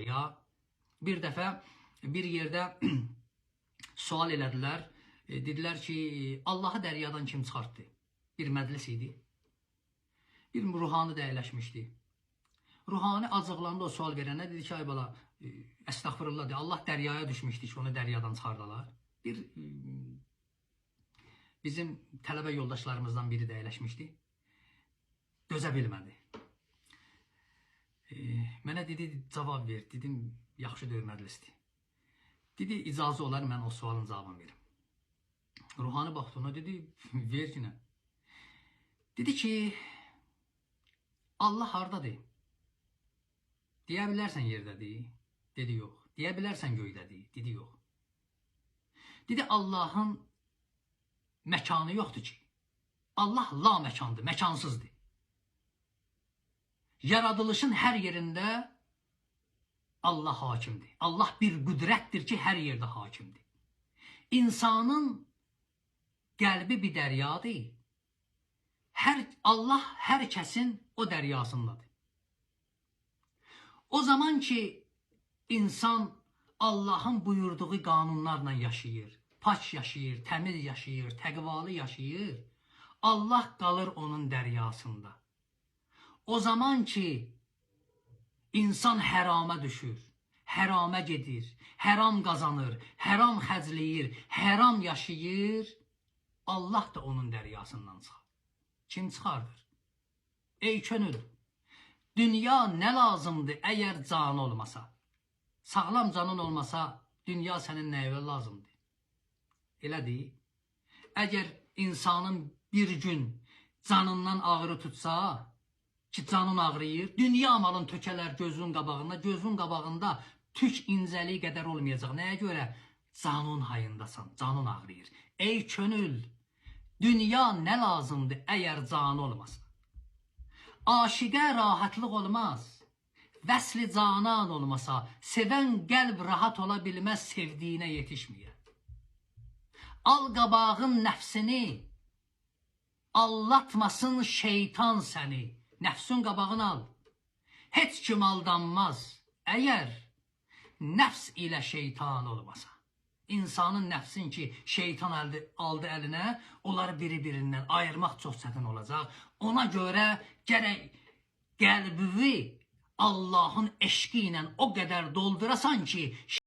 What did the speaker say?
dərya. Bir dəfə bir yerdə sual elədilər. Dedilər ki, Allahı dəryadan kim çıxartdı? Bir məclis idi. Bir ruhani də əyləşmişdi. Ruhani acıqlandı o sual verənə. Dedi ki, ay bala, əstəğfirullah de, Allah dəryaya düşmüşdü ki, onu dəryadan çıxardalar. Bizim tələbə yoldaşlarımızdan biri də əyləşmişdi. Dözə bilmədi. Mənə dedi, cavab ver. Dedim, yaxşı deyil məclisdir. Dedi, icazə olar, mən o sualın cavabını verim. Ruhani baxdı ona, dedi, ver ki nə? Dedi ki, Allah hardadır? Deyə bilərsən yerdədir? Dedi, yox. Deyə bilərsən göydədir? Dedi, yox. Dedi, Allahın məkanı yoxdur ki. Allah la məkandır, məkansızdır. Yaradılışın hər yerində Allah hakimdir. Allah bir qüdrətdir ki, hər yerdə hakimdir. İnsanın qəlbi bir dəryadır. Allah hər kəsin o dəryasındadır. O zaman ki, insan Allahın buyurduğu qanunlarla yaşayır, paç yaşayır, təmiz yaşayır, təqvalı yaşayır, Allah qalır onun dəryasında. O zaman ki, insan hərama düşür, hərama gedir, həram qazanır, həram xərcləyir, həram yaşayır, Allah da onun dəryasından çıxar. Kim çıxardır? Ey könül, dünya nə lazımdır əgər canı olmasa? Sağlam canın olmasa, dünya sənin nəyə lazımdır? Elədir. Əgər insanın bir gün canından ağrı tutsa, ki canın ağrıyır, dünya malın tökələr gözün qabağında, gözün qabağında tük incəliyi qədər olmayacaq. Nəyə görə? Canın hayındasan, canın ağrıyır. Ey könül, dünya nə lazımdır əgər canı olmasa? Aşiqə rahatlıq olmaz. Vəsli canan olmasa, sevən qəlb rahat ola bilməz sevdiyinə yetişməyə. Al qabağın nəfsini, allatmasın şeytan səni. Nəfsin qabağını al. Heç kim aldanmaz əgər nəfs ilə şeytan olmasa. İnsanın nəfsin ki, şeytan aldı əlinə, onları biri-birindən ayırmaq çox çətin olacaq. Ona görə gərək qəlbini Allahın eşqi ilə o qədər doldurasan ki,